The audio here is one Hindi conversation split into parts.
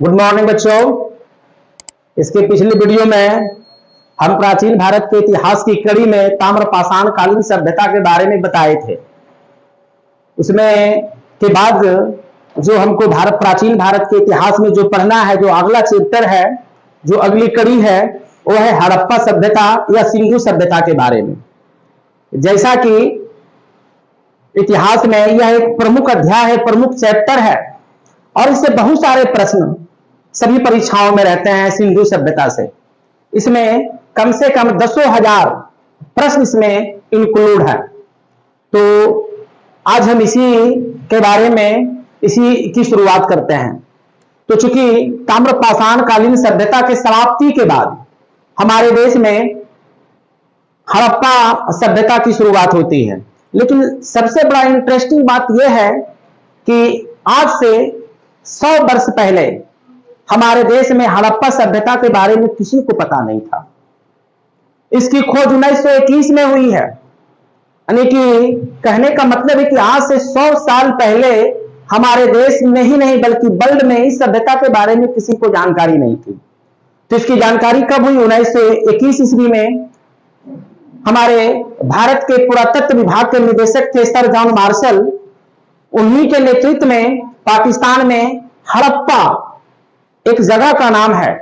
गुड मॉर्निंग बच्चों। इसके पिछले वीडियो में हम प्राचीन भारत के इतिहास की कड़ी में ताम्रपाषाण कालीन सभ्यता के बारे में बताए थे। उसमें के बाद जो हमको प्राचीन भारत के इतिहास में जो पढ़ना है, जो अगला चैप्टर है, जो अगली कड़ी है, वो है हड़प्पा सभ्यता या सिंधु सभ्यता के बारे में। जैसा कि इतिहास में यह एक प्रमुख अध्याय है, प्रमुख चैप्टर है और इससे बहुत सारे प्रश्न सभी परीक्षाओं में रहते हैं सिंधु सभ्यता से। इसमें कम से कम 10,000 प्रश्न इसमें इंक्लूड है। तो आज हम इसी के बारे में इसी की शुरुआत करते हैं। तो चूंकि ताम्रपाषाण कालीन सभ्यता के समाप्ति के बाद हमारे देश में हड़प्पा सभ्यता की शुरुआत होती है, लेकिन सबसे बड़ा इंटरेस्टिंग बात यह है कि आज से 100 वर्ष पहले हमारे देश में हड़प्पा सभ्यता के बारे में किसी को पता नहीं था। इसकी खोज 1921 में हुई है। यानी कि कहने का मतलब है कि आज से 100 साल पहले हमारे देश में ही नहीं बल्कि वर्ल्ड में इस सभ्यता के बारे में किसी को जानकारी नहीं थी। तो इसकी जानकारी कब हुई? 1921 ईस्वी में हमारे भारत के पुरातत्व विभाग के निदेशक थे सर जॉन मार्शल। उन्हीं के नेतृत्व में पाकिस्तान में हड़प्पा एक जगह का नाम है,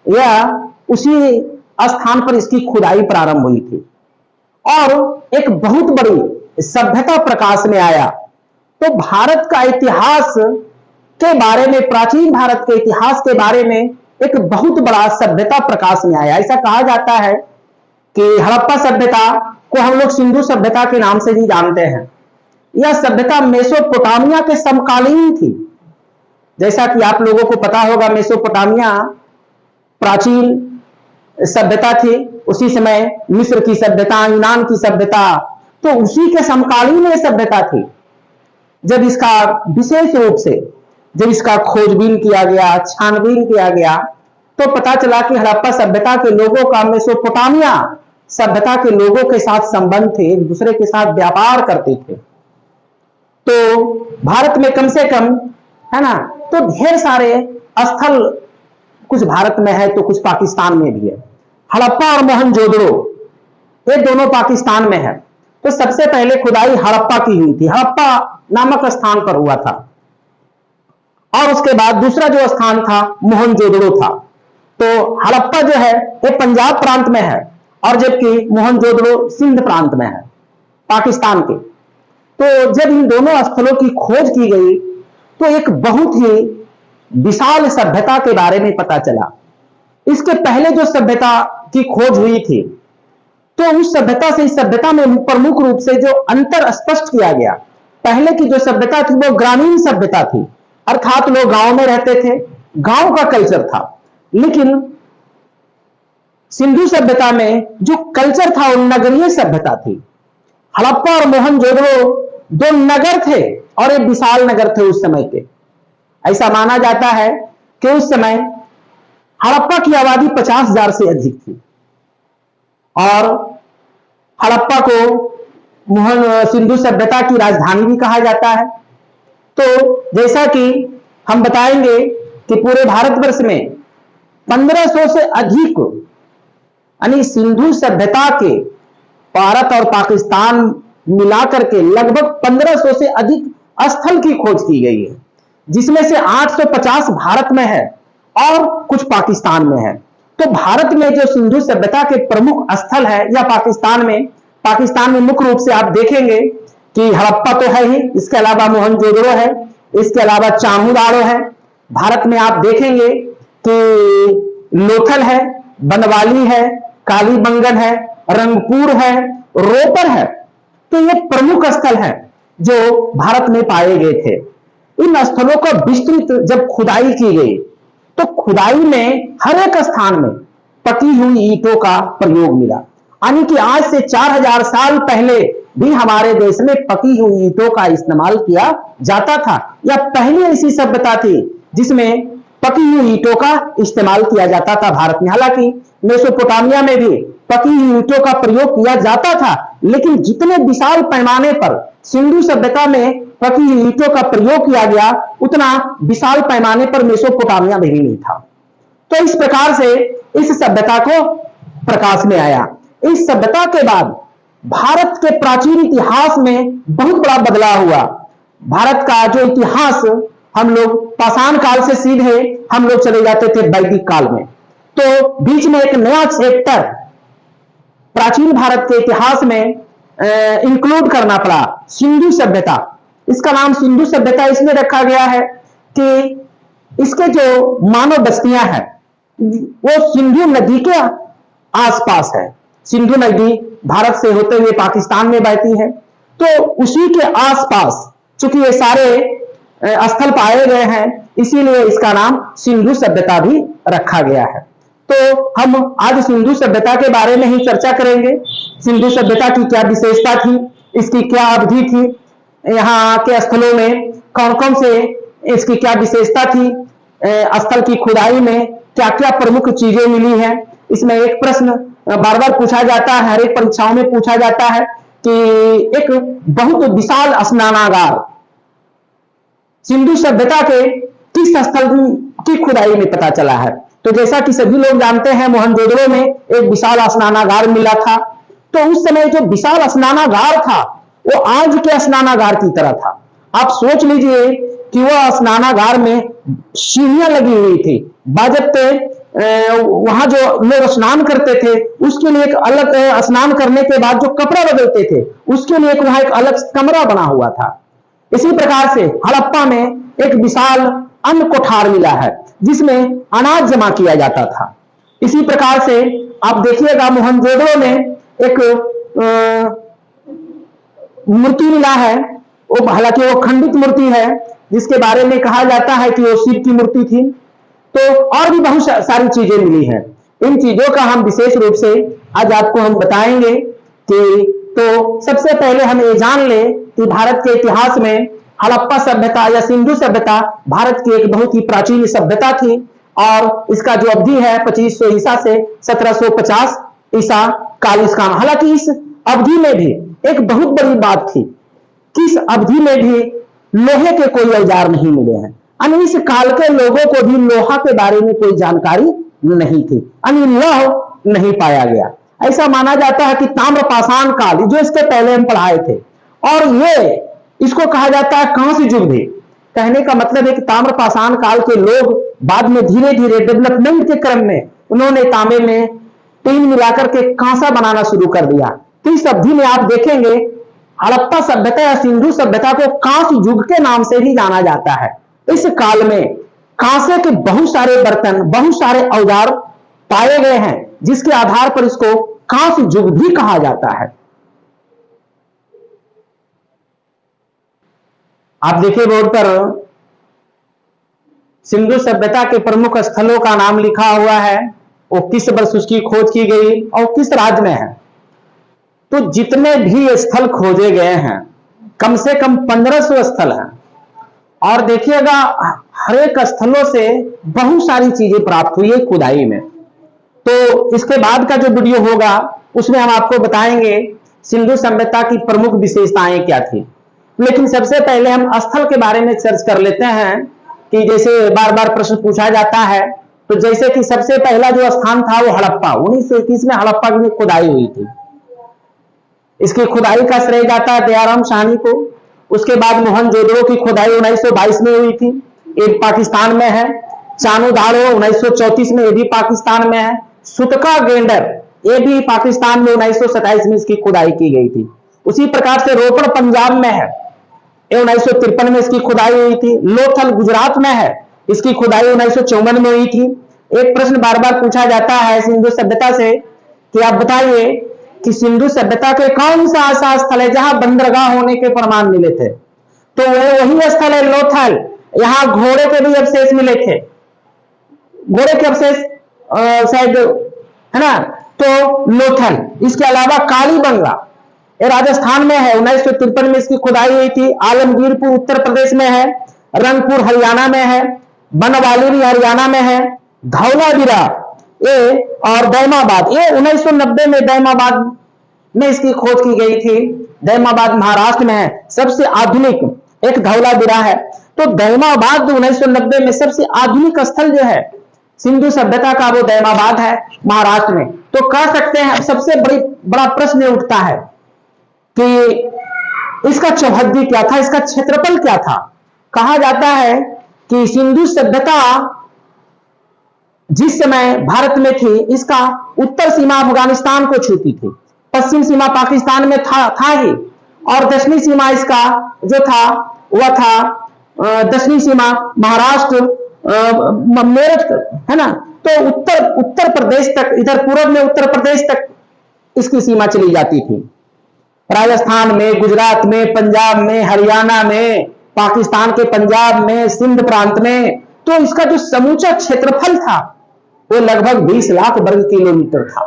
यह उसी स्थान पर इसकी खुदाई प्रारंभ हुई थी और एक बहुत बड़ी सभ्यता प्रकाश में आया। तो भारत का इतिहास के बारे में, प्राचीन भारत के इतिहास के बारे में एक बहुत बड़ा सभ्यता प्रकाश में आया। ऐसा कहा जाता है कि हड़प्पा सभ्यता को हम लोग सिंधु सभ्यता के नाम से भी जानते हैं। यह सभ्यता मेसोपोटामिया के समकालीन थी। जैसा कि आप लोगों को पता होगा, मेसोपोटामिया प्राचीन सभ्यता थी। उसी समय मिस्र की सभ्यता, यूनान की सभ्यता, तो उसी के समकालीन यह सभ्यता थी। जब इसका विशेष रूप से जब इसका खोजबीन किया गया, छानबीन किया गया, तो पता चला कि हड़प्पा सभ्यता के लोगों का मेसोपोटामिया सभ्यता के लोगों के साथ संबंध थे, एक दूसरे के साथ व्यापार करते थे। तो भारत में कम से कम, है ना, तो ढेर सारे स्थल कुछ भारत में है तो कुछ पाकिस्तान में भी है। हड़प्पा और मोहनजोदड़ो ये दोनों पाकिस्तान में है। तो सबसे पहले खुदाई हड़प्पा की हुई थी, हड़प्पा नामक स्थान पर हुआ था। और उसके बाद दूसरा जो स्थान था मोहनजोदड़ो था। तो हड़प्पा जो है ये पंजाब प्रांत में है और जबकि मोहनजोदड़ो सिंध प्रांत में है, पाकिस्तान के। तो जब इन दोनों स्थलों की खोज की गई तो एक बहुत ही विशाल सभ्यता के बारे में पता चला। इसके पहले जो सभ्यता की खोज हुई थी, तो उस सभ्यता से इस सभ्यता में प्रमुख रूप से जो अंतर स्पष्ट किया गया, पहले की जो सभ्यता थी वो ग्रामीण सभ्यता थी, अर्थात लोग गांव में रहते थे, गांव का कल्चर था। लेकिन सिंधु सभ्यता में जो कल्चर था वो नगरीय सभ्यता थी। हड़प्पा और मोहनजोदड़ो दो नगर थे और एक विशाल नगर थे उस समय के। ऐसा माना जाता है कि उस समय हड़प्पा की आबादी 50,000 से अधिक थी और हड़प्पा को सिंधु सभ्यता की राजधानी भी कहा जाता है। तो जैसा कि हम बताएंगे कि पूरे भारतवर्ष में 1500 से अधिक, यानी सिंधु सभ्यता के भारत और पाकिस्तान मिलाकर के लगभग 1500 से अधिक स्थल की खोज की गई है, जिसमें से 850 भारत में है और कुछ पाकिस्तान में है। तो भारत में जो सिंधु सभ्यता के प्रमुख स्थल है या पाकिस्तान में मुख्य रूप से आप देखेंगे कि हड़प्पा तो है ही, इसके अलावा मोहनजोदड़ो है, इसके अलावा चामुंडाड़ो है। भारत में आप देखेंगे कि लोथल है, बनवाली है, कालीबंगन है, रंगपुर है, रोपर है। तो ये प्रमुख स्थल है जो भारत में पाए गए थे। इन स्थलों का विस्तृत जब खुदाई की गई तो खुदाई में हर एक स्थान में पकी हुई ईंटों का प्रयोग मिला। यानी कि आज से 4000 साल पहले भी हमारे देश में पकी हुई ईंटों का इस्तेमाल किया जाता था। यह पहली ऐसी सभ्यता थी जिसमें पकी हुई ईंटों का इस्तेमाल किया जाता था भारत में। हालांकि मेसोपोटामिया में भी पकी हुई ईंटों का प्रयोग किया जाता था, लेकिन जितने विशाल पैमाने पर सिंधु सभ्यता में पकी ईंटों का प्रयोग किया गया, उतना विशाल पैमाने पर मेसोपोटामिया में ही नहीं था। तो इस प्रकार से इस सभ्यता को प्रकाश में आया। इस सभ्यता के बाद भारत के प्राचीन इतिहास में बहुत बड़ा बदलाव हुआ। भारत का जो इतिहास, हम लोग पाषाण काल से सीधे हम लोग चले जाते थे वैदिक काल में, तो बीच में एक नया चैप्टर प्राचीन भारत के इतिहास में इंक्लूड करना पड़ा, सिंधु सभ्यता। इसका नाम सिंधु सभ्यता इसलिए रखा गया है कि इसके जो मानव बस्तियां हैं वो सिंधु नदी के आसपास है। सिंधु नदी भारत से होते हुए पाकिस्तान में बहती है, तो उसी के आसपास चूंकि ये सारे स्थल पाए गए हैं, इसीलिए इसका नाम सिंधु सभ्यता भी रखा गया है। तो हम आज सिंधु सभ्यता के बारे में ही चर्चा करेंगे। सिंधु सभ्यता की क्या विशेषता थी, इसकी क्या अवधि थी, यहाँ के स्थलों में कौन कौन से इसकी क्या विशेषता थी, स्थल की खुदाई में क्या क्या प्रमुख चीजें मिली हैं। इसमें एक प्रश्न बार बार पूछा जाता है, हर एक परीक्षाओं में पूछा जाता है कि एक बहुत विशाल स्नानागार सिंधु सभ्यता के किस स्थल की खुदाई में पता चला है। तो जैसा कि सभी लोग जानते हैं, मोहनजोदड़ो में एक विशाल स्नानागार मिला था। तो उस समय जो विशाल स्नानागार था वो आज के स्नानागार की तरह था। आप सोच लीजिए कि वह स्नानागार में सीढ़ियां लगी हुई थी, बाजबते वहां जो लोग स्नान करते थे उसके लिए एक अलग, स्नान करने के बाद जो कपड़ा बदलते थे उसके लिए वहां एक अलग कमरा बना हुआ था। इसी प्रकार से हड़प्पा में एक विशाल अन्न कोठार मिला है जिसमें अनाज जमा किया जाता था। इसी प्रकार से आप देखिएगा मोहनजोदड़ो में एक मूर्ति मिला है, वो हालांकि वो खंडित मूर्ति है जिसके बारे में कहा जाता है कि वो शिव की मूर्ति थी। तो और भी बहुत सारी चीजें मिली हैं। इन चीजों का हम विशेष रूप से आज आपको हम बताएंगे कि तो सबसे पहले हम ये जान लें कि भारत के इतिहास में हड़प्पा सभ्यता या सिंधु सभ्यता भारत की एक बहुत ही प्राचीन सभ्यता थी और इसका जो अवधि है 2500 ईसा से 1750 ईसा काल इसका। हालांकि इस अवधि में भी एक बहुत बड़ी बात थी कि इस अवधि में भी लोहे के कोई औजार नहीं मिले हैं। यानी इस काल के लोगों को भी लोहा के बारे में कोई जानकारी नहीं थी, यानी लौह नहीं पाया गया। ऐसा माना जाता है कि ताम्रपाषाण काल, जो इसके पहले हम पढ़ाए थे, और ये इसको कहा जाता है कांस्य युग भी। कहने का मतलब है कि ताम्रपाषाण काल के लोग बाद में धीरे धीरे डेवलपमेंट के क्रम में उन्होंने तांबे में टीन मिलाकर के कांसा बनाना शुरू कर दिया। तो इस अवधि में आप देखेंगे हड़प्पा सभ्यता या सिंधु सभ्यता को कांस्य युग के नाम से भी जाना जाता है। इस काल में कांसे के बहुत सारे बर्तन, बहुत सारे औजार पाए गए हैं जिसके आधार पर इसको कांस्य युग भी कहा जाता है। आप देखिए बोर्ड पर सिंधु सभ्यता के प्रमुख स्थलों का नाम लिखा हुआ है, वो किस वर्ष उसकी खोज की गई और किस राज्य में है। तो जितने भी स्थल खोजे गए हैं कम से कम 1500 स्थल हैं और देखिएगा हर एक स्थलों से बहुत सारी चीजें प्राप्त हुई है खुदाई में। तो इसके बाद का जो वीडियो होगा उसमें हम आपको बताएंगे सिंधु सभ्यता की प्रमुख विशेषताएं क्या थी। लेकिन सबसे पहले हम स्थल के बारे में चर्चा कर लेते हैं कि जैसे बार बार प्रश्न पूछा जाता है, तो जैसे कि सबसे पहला जो स्थान था वो हड़प्पा, 1921 में हड़प्पा की खुदाई हुई थी। इसकी खुदाई का श्रेय जाता है दयाराम साहनी को। उसके बाद मोहनजोदड़ो की खुदाई 1922 में हुई थी, ये पाकिस्तान में है। चानुदाड़ो 1934 में, ये भी पाकिस्तान में है। सुतका गेंडर, ये भी पाकिस्तान में 1927 में इसकी खुदाई की गई थी। उसी प्रकार से रोपड़ पंजाब में है, 1953 में इसकी खुदाई हुई थी। लोथल गुजरात में है, इसकी खुदाई 1954 में हुई थी। एक प्रश्न बार बार पूछा जाता है सिंधु सभ्यता से कि आप बताइए कि सिंधु सभ्यता के कौन सा ऐसा स्थल है जहां बंदरगाह होने के प्रमाण मिले थे। तो वही स्थल है लोथल, यहां घोड़े के भी अवशेष मिले थे, घोड़े के अवशेष शायद है ना। तो लोथल, इसके अलावा कालीबंगा ये राजस्थान में है, 1953 में इसकी खुदाई हुई थी। आलमगीरपुर उत्तर प्रदेश में है, रंगपुर हरियाणा में है, बनवाली भी हरियाणा में है, धौलावीरा ये और दैमाबाद, ये 1990 में दैमाबाद में इसकी खोज की गई थी। दैमाबाद महाराष्ट्र में है, सबसे आधुनिक एक धौलावीरा है। तो दैमाबाद 1990 में सबसे आधुनिक स्थल जो है सिंधु सभ्यता का, वो दैमाबाद है महाराष्ट्र में। तो कह सकते हैं सबसे बड़ा प्रश्न उठता है कि इसका चौहद्दी क्या था, इसका क्षेत्रफल क्या था। कहा जाता है कि सिंधु सभ्यता जिस समय भारत में थी, इसका उत्तर सीमा अफगानिस्तान को छूती थी, पश्चिम सीमा पाकिस्तान में था ही, और दक्षिणी सीमा इसका जो था वह था दक्षिणी सीमा महाराष्ट्र मेरठ है ना। तो उत्तर प्रदेश तक, इधर पूर्व में उत्तर प्रदेश तक इसकी सीमा चली जाती थी, राजस्थान में, गुजरात में, पंजाब में, हरियाणा में, पाकिस्तान के पंजाब में, सिंध प्रांत में। तो इसका जो समूचा क्षेत्रफल था वो लगभग 20 लाख वर्ग किलोमीटर था।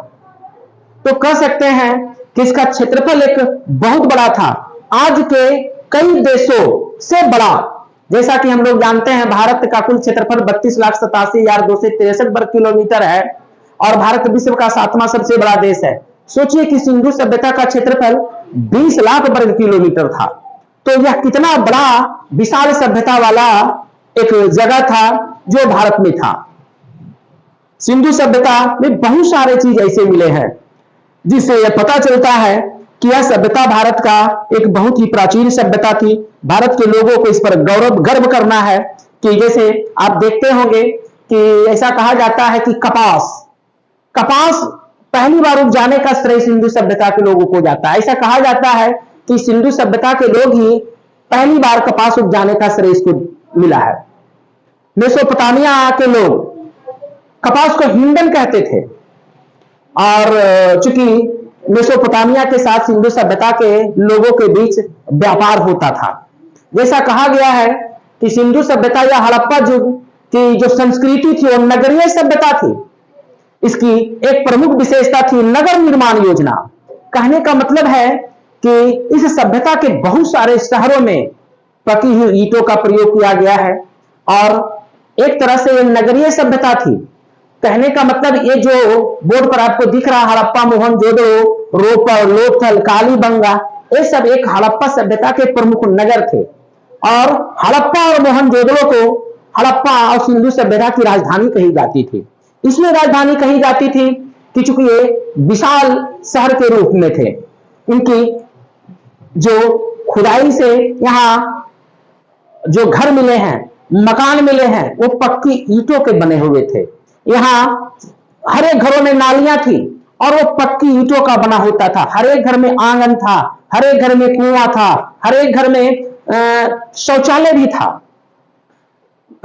तो कह सकते हैं कि इसका क्षेत्रफल एक बहुत बड़ा था, आज के कई देशों से बड़ा। जैसा कि हम लोग जानते हैं भारत का कुल क्षेत्रफल 32,87,263 वर्ग किलोमीटर है और भारत विश्व का 7वां सबसे बड़ा देश है। सोचिए कि सिंधु सभ्यता का क्षेत्रफल 20 लाख वर्ग किलोमीटर था, तो यह कितना बड़ा विशाल सभ्यता वाला एक जगह था जो भारत में था। सिंधु सभ्यता में बहुत सारे चीज ऐसे मिले हैं जिससे यह पता चलता है कि यह सभ्यता भारत का एक बहुत ही प्राचीन सभ्यता थी। भारत के लोगों को इस पर गर्व करना है कि जैसे आप देखते होंगे कि ऐसा कहा जाता है कि कपास पहली बार उपजाने का श्रेय सिंधु सभ्यता के लोगों को जाता है। ऐसा कहा जाता है कि सिंधु सभ्यता के लोग ही पहली बार कपास उपजाने का श्रेय इसको मिला है। मेसोपोटामिया के लोग कपास को हिंडन कहते थे, और चूंकि मेसोपोटामिया के साथ सिंधु सभ्यता के लोगों के बीच व्यापार होता था। जैसा कहा गया है कि सिंधु सभ्यता या हड़प्पा युग की जो संस्कृति थी वो नगरीय सभ्यता थी। इसकी एक प्रमुख विशेषता थी नगर निर्माण योजना। कहने का मतलब है कि इस सभ्यता के बहुत सारे शहरों में पकी हुई ईंटों का प्रयोग किया गया है और एक तरह से यह नगरीय सभ्यता थी। कहने का मतलब ये जो बोर्ड पर आपको दिख रहा हड़प्पा, मोहनजोदड़ो, रोपर, लोथल, कालीबंगा, ये सब एक हड़प्पा सभ्यता के प्रमुख नगर थे। और हड़प्पा और मोहनजोदड़ो को हड़प्पा और सिंधु सभ्यता की राजधानी कही जाती थी। इसलिए राजधानी कही जाती थी कि चूंकि ये विशाल शहर के रूप में थे। इनकी जो खुदाई से यहाँ जो घर मिले हैं, मकान मिले हैं, वो पक्की ईंटों के बने हुए थे। यहाँ हर एक घरों में नालियां थी और वो पक्की ईंटों का बना होता था। हर एक घर में आंगन था, हर एक घर में कुआं था, हर एक घर में शौचालय भी था,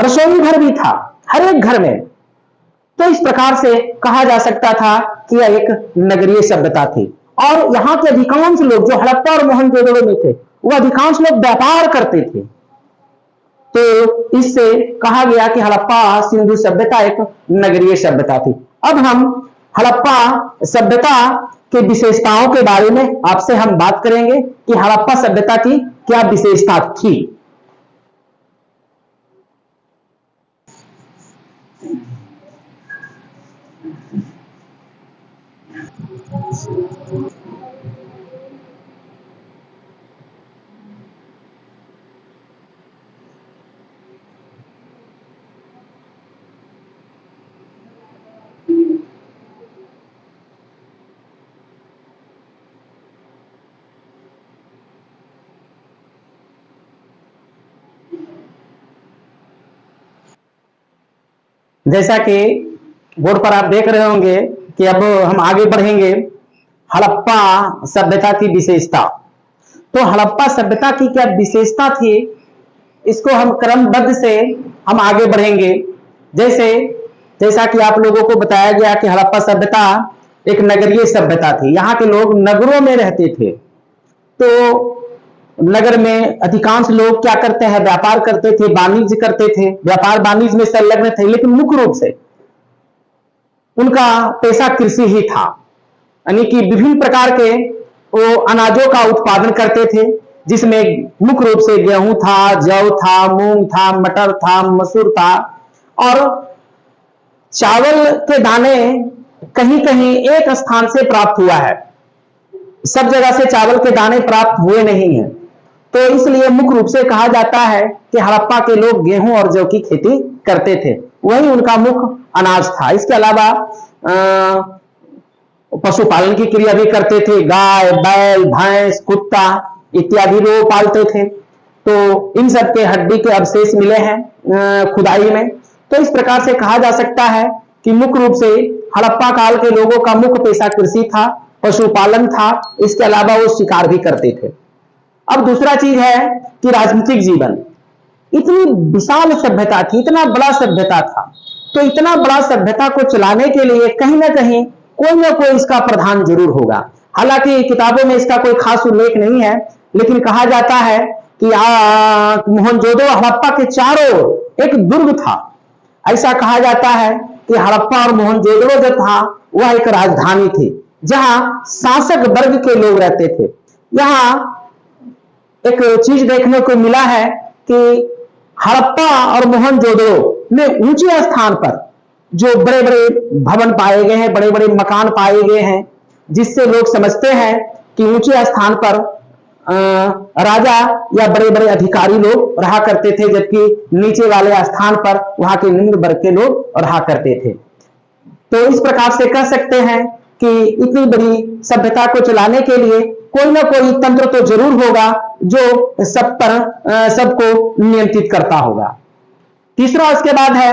रसोई घर भी था, हर एक घर में। तो इस प्रकार से कहा जा सकता था कि यह एक नगरीय सभ्यता थी। और यहाँ के अधिकांश लोग जो हड़प्पा और मोहनजोदड़ो में थे, वो अधिकांश लोग व्यापार करते थे। तो इससे कहा गया कि हड़प्पा सिंधु सभ्यता एक नगरीय सभ्यता थी। अब हम हड़प्पा सभ्यता की विशेषताओं के बारे में आपसे हम बात करेंगे कि हड़प्पा सभ्यता की क्या विशेषता थी। जैसा कि बोर्ड पर आप देख रहे होंगे कि अब हम आगे बढ़ेंगे हड़प्पा सभ्यता की विशेषता। तो हड़प्पा सभ्यता की क्या विशेषता थी, इसको हम क्रमबद्ध से हम आगे बढ़ेंगे। जैसा कि आप लोगों को बताया गया कि हड़प्पा सभ्यता एक नगरीय सभ्यता थी। यहाँ के लोग नगरों में रहते थे। तो नगर में अधिकांश लोग क्या करते हैं, व्यापार करते थे, वाणिज्य करते थे, व्यापार वाणिज्य में संलग्न थे। लेकिन मुख्य रूप से उनका पेशा कृषि ही था, यानी कि विभिन्न प्रकार के वो अनाजों का उत्पादन करते थे, जिसमें मुख्य रूप से गेहूं था, जौ था, मूंग था, मटर था, मसूर था। और चावल के दाने कहीं कहीं एक स्थान से प्राप्त हुआ है। सब जगह से चावल के दाने प्राप्त हुए नहीं हैं। तो इसलिए मुख्य रूप से कहा जाता है कि हड़प्पा के लोग गेहूं और जौ की खेती करते थे, वही उनका मुख्य अनाज था। इसके अलावा पशुपालन की क्रिया भी करते थे, गाय, बैल, भैंस, कुत्ता इत्यादि लोग पालते थे। तो इन सब के हड्डी के अवशेष मिले हैं खुदाई में। तो इस प्रकार से कहा जा सकता है कि मुख्य रूप से हड़प्पा काल के लोगों का मुख्य पेशा कृषि था, पशुपालन था, इसके अलावा वो शिकार भी करते थे। अब दूसरा चीज है कि राजनीतिक जीवन। इतनी विशाल सभ्यता थी, इतना बड़ा सभ्यता था, तो इतना बड़ा सभ्यता को चलाने के लिए कहीं ना कहीं कोई ना कोई इसका प्रधान जरूर होगा। हालांकि किताबों में इसका कोई खास उल्लेख नहीं है, लेकिन कहा जाता है कि मोहनजोदड़ो हड़प्पा के चारों ओर एक दुर्ग था। ऐसा कहा जाता है कि हड़प्पा और मोहनजोदड़ो जो था वह एक राजधानी थी, जहां शासक वर्ग के लोग रहते थे। यहाँ एक चीज देखने को मिला है कि हड़प्पा और मोहनजोदड़ो में ऊंचे स्थान पर जो बड़े बड़े भवन पाए गए हैं, बड़े बड़े मकान पाए गए हैं, जिससे लोग समझते हैं कि ऊंचे स्थान पर राजा या बड़े बड़े अधिकारी लोग रहा करते थे, जबकि नीचे वाले स्थान पर वहां के निम्न वर्ग के लोग रहा करते थे। तो इस प्रकार से कह सकते हैं कि इतनी बड़ी सभ्यता को चलाने के लिए कोई ना कोई तंत्र तो जरूर होगा जो सब पर सबको नियंत्रित करता होगा। तीसरा उसके बाद है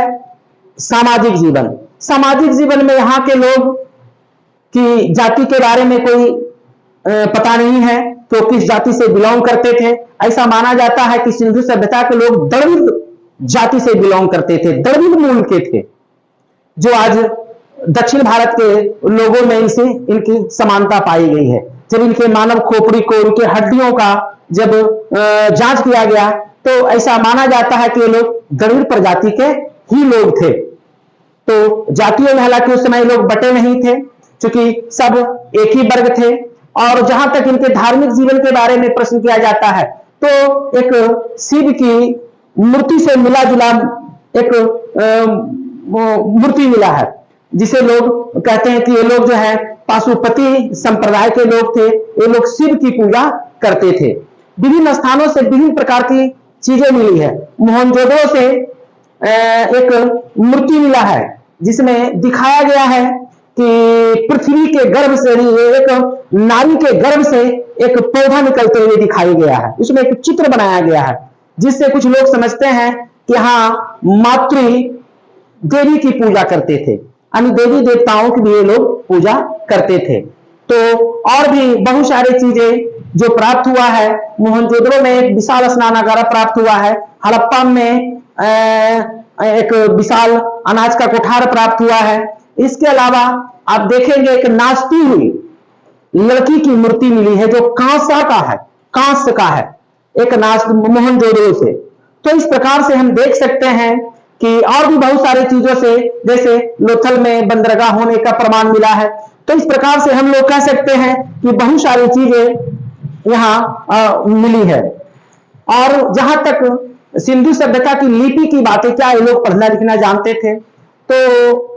सामाजिक जीवन। सामाजिक जीवन में यहाँ के लोग की जाति के बारे में कोई पता नहीं है, तो किस जाति से बिलोंग करते थे। ऐसा माना जाता है कि सिंधु सभ्यता के लोग द्रविड़ जाति से बिलोंग करते थे, द्रविड़ मूल के थे, जो आज दक्षिण भारत के लोगों में इनसे इनकी समानता पाई गई है। जब इनके मानव खोपड़ी को, इनके हड्डियों का जब जांच किया गया तो ऐसा माना जाता है कि ये लोग द्रविड़ प्रजाति के ही लोग थे। तो जातियों में हालांकि उस समय लोग बटे नहीं थे, क्योंकि सब एक ही वर्ग थे। और जहां तक इनके धार्मिक जीवन के बारे में प्रश्न किया जाता है तो एक शिव की मूर्ति से मिला जुला एक मूर्ति मिला है, जिसे लोग कहते हैं कि ये लोग जो है पाशुपति संप्रदाय के लोग थे। ये लोग शिव की पूजा करते थे। विभिन्न स्थानों से विभिन्न प्रकार की चीजें मिली है। मोहनजोदड़ो से एक मूर्ति मिला है जिसमें दिखाया गया है कि पृथ्वी के गर्भ से, एक नारी के गर्भ से एक पौधा निकलते हुए दिखाई गया है। उसमें एक चित्र बनाया गया है, जिससे कुछ लोग समझते हैं कि हाँ, मातृ देवी की पूजा करते थे, यानी देवी देवताओं की भी ये लोग पूजा करते थे। तो और भी बहुत सारी चीजें जो प्राप्त हुआ है। मोहनजोदड़ो में एक विशाल स्नानागार प्राप्त हुआ है। हड़प्पा में एक विशाल अनाज का कोठार प्राप्त हुआ है। इसके अलावा आप देखेंगे एक नाचती हुई लड़की की मूर्ति मिली है, जो कांसा का है, कांस्य का है, एक नाच मोहनजोदड़ो से। तो इस प्रकार से हम देख सकते हैं कि और भी बहुत सारी चीजों से, जैसे लोथल में बंदरगाह होने का प्रमाण मिला है। तो इस प्रकार से हम लोग कह सकते हैं कि बहुत सारी चीजें यहाँ मिली है। और जहां तक सिंधु सभ्यता की लिपि की बातें, क्या ये लोग पढ़ना लिखना जानते थे, तो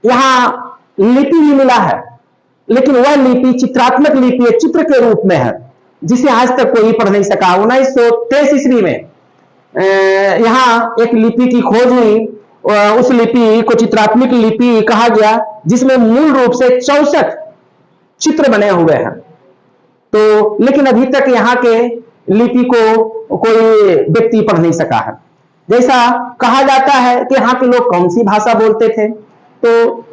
यहाँ लिपि भी मिला है, लेकिन वह लिपि चित्रात्मक लिपि है, चित्र के रूप में है, जिसे आज तक कोई पढ़ नहीं सका। 1923 ईस्वी में यहाँ एक लिपि की खोज हुई। उस लिपि को चित्रात्मक लिपि कहा गया, जिसमें मूल रूप से 64 चित्र बने हुए हैं। तो लेकिन अभी तक यहाँ के लिपि को कोई व्यक्ति पढ़ नहीं सका है। जैसा कहा जाता है कि यहाँ के लोग कौन सी भाषा बोलते थे, तो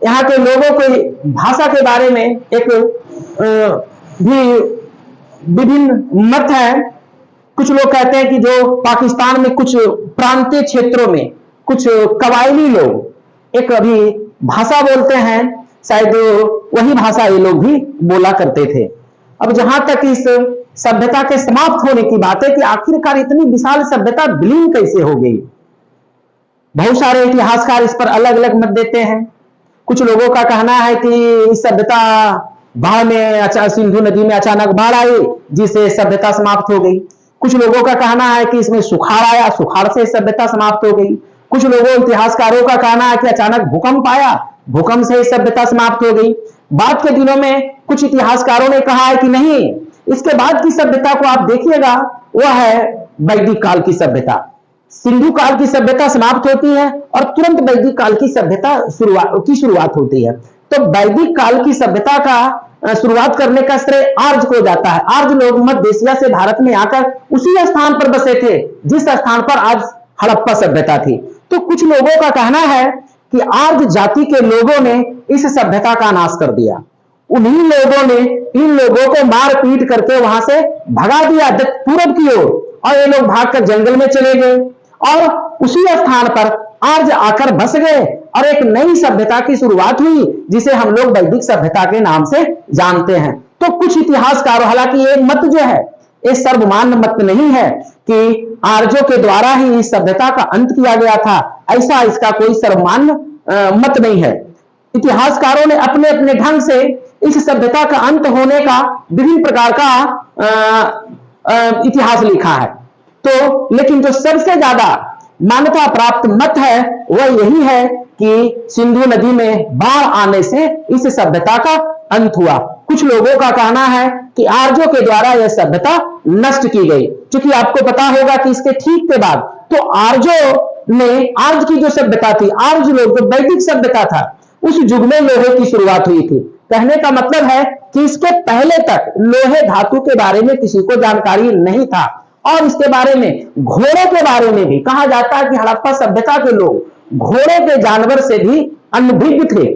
यहाँ के लोगों को भाषा के बारे में एक भी विभिन्न मत है। कुछ लोग कहते हैं कि जो पाकिस्तान में कुछ प्रांतीय क्षेत्रों में कुछ कबायली लोग एक अभी भाषा बोलते हैं, शायद वही भाषा ये लोग भी बोला करते थे। अब जहां तक इस सभ्यता के समाप्त होने की बात है कि आखिरकार इतनी विशाल सभ्यता विलीन कैसे हो गई, बहुत सारे इतिहासकार इस पर अलग अलग मत देते हैं। कुछ लोगों का कहना है कि इस सभ्यता बाढ़ में, सिंधु नदी में अचानक बाढ़ आई, जिससे सभ्यता समाप्त हो गई। कुछ लोगों का कहना है कि इसमें सुखाड़ आया, सुखाड़ से सभ्यता समाप्त हो गई। कुछ लोगों इतिहासकारों का कहना है कि अचानक भूकंप आया, भूकंप से सभ्यता समाप्त हो गई। बाद के दिनों में कुछ इतिहासकारों ने कहा है कि नहीं, इसके बाद की सभ्यता को आप देखिएगा, वह है वैदिक काल की सभ्यता। सिंधु काल की सभ्यता समाप्त होती है और तुरंत वैदिक काल की सभ्यता शुरुआत होती है। तो वैदिक काल की सभ्यता का शुरुआत करने का श्रेय आर्य को जाता है। आर्य लोग मध्य एशिया से भारत में आकर उसी स्थान पर बसे थे जिस स्थान पर आज हड़प्पा सभ्यता थी। तो कुछ लोगों का कहना है कि आर्य जाति के लोगों ने इस सभ्यता का नाश कर दिया। उन्हीं लोगों ने इन लोगों को मार पीट करके वहां से भगा दिया पूरब की ओर, और ये लोग भागकर जंगल में चले गए और उसी स्थान पर आर्य आकर बस गए और एक नई सभ्यता की शुरुआत हुई जिसे हम लोग वैदिक सभ्यता के नाम से जानते हैं। तो कुछ इतिहासकारों, हालांकि ये मत जो है ये सर्वमान्य मत नहीं है कि आर्यों के द्वारा ही इस सभ्यता का अंत किया गया था, ऐसा इसका कोई सर्वमान्य मत नहीं है। इतिहासकारों ने अपने अपने ढंग से इस सभ्यता का अंत होने का विभिन्न प्रकार का इतिहास लिखा है। तो लेकिन जो सबसे ज्यादा मान्यता प्राप्त मत है वह यही है कि सिंधु नदी में बाढ़ आने से इस सभ्यता का अंत हुआ। कुछ लोगों का कहना है कि आर्यों के द्वारा यह सभ्यता नष्ट की गई, क्योंकि आपको पता होगा कि इसके ठीक के बाद तो आर्य की जो सभ्यता थी, आर्य लोग जो वैदिक सभ्यता था, उस युग में लोहे की शुरुआत हुई थी। कहने का मतलब है कि इसके पहले तक लोहे धातु के बारे में किसी को जानकारी नहीं था, और इसके बारे में, घोड़े के बारे में भी कहा जाता है कि हड़प्पा सभ्यता के लोग घोड़े के जानवर से भी अनभिज्ञ थे।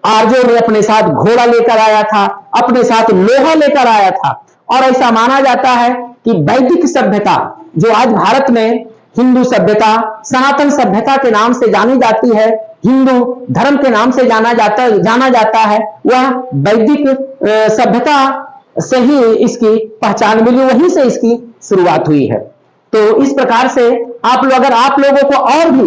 आर्यों ने अपने साथ घोड़ा लेकर आया था, अपने साथ लोहा लेकर आया था, और ऐसा माना जाता है कि वैदिक सभ्यता जो आज भारत में हिंदू सभ्यता, सनातन सभ्यता के नाम से जानी जाती है, हिंदू धर्म के नाम से जाना जाता है, वह वैदिक सभ्यता से ही इसकी पहचान मिली, वहीं से इसकी शुरुआत हुई है। तो इस प्रकार से अगर आप लोगों को और भी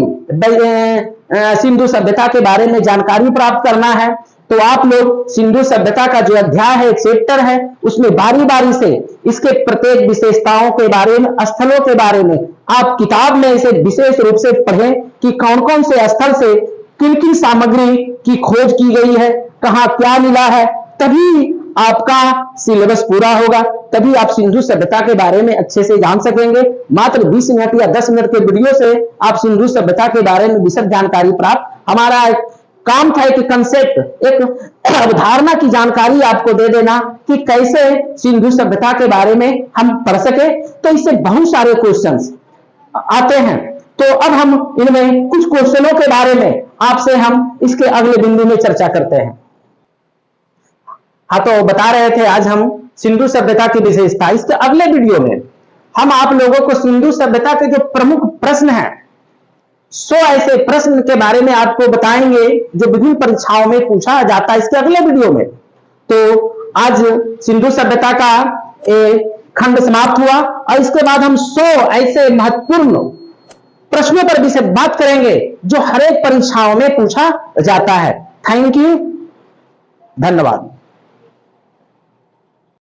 सिंधु सभ्यता के बारे में जानकारी प्राप्त करना है तो आप लोग सिंधु सभ्यता का जो अध्याय है, एक चैप्टर है, उसमें बारी बारी से इसके प्रत्येक विशेषताओं के बारे में, स्थलों के बारे में आप किताब में इसे विशेष रूप से पढ़ें कि कौन कौन से स्थल से किन किन सामग्री की खोज की गई है, कहां क्या मिला है, तभी आपका सिलेबस पूरा होगा, तभी आप सिंधु सभ्यता के बारे में अच्छे से जान सकेंगे। मात्र 20 मिनट या 10 मिनट के वीडियो से आप सिंधु सभ्यता के बारे में विशद जानकारी प्राप्त, हमारा एक काम था कि कंसेप्ट, एक अवधारणा की जानकारी आपको दे देना कि कैसे सिंधु सभ्यता के बारे में हम पढ़ सके। तो इससे बहुत सारे क्वेश्चंस आते हैं, तो अब हम इनमें कुछ क्वेश्चनों के बारे में आपसे हम इसके अगले बिंदु में चर्चा करते हैं। हाँ, तो बता रहे थे आज हम सिंधु सभ्यता की विशेषता। इसके अगले वीडियो में हम आप लोगों को सिंधु सभ्यता के जो प्रमुख प्रश्न हैं, 100 ऐसे प्रश्न के बारे में आपको बताएंगे जो विभिन्न परीक्षाओं में पूछा जाता है, इसके अगले वीडियो में। तो आज सिंधु सभ्यता का खंड समाप्त हुआ और इसके बाद हम 100 ऐसे महत्वपूर्ण प्रश्नों पर भी से बात करेंगे जो हर एक परीक्षाओं में पूछा जाता है। थैंक यू, धन्यवाद।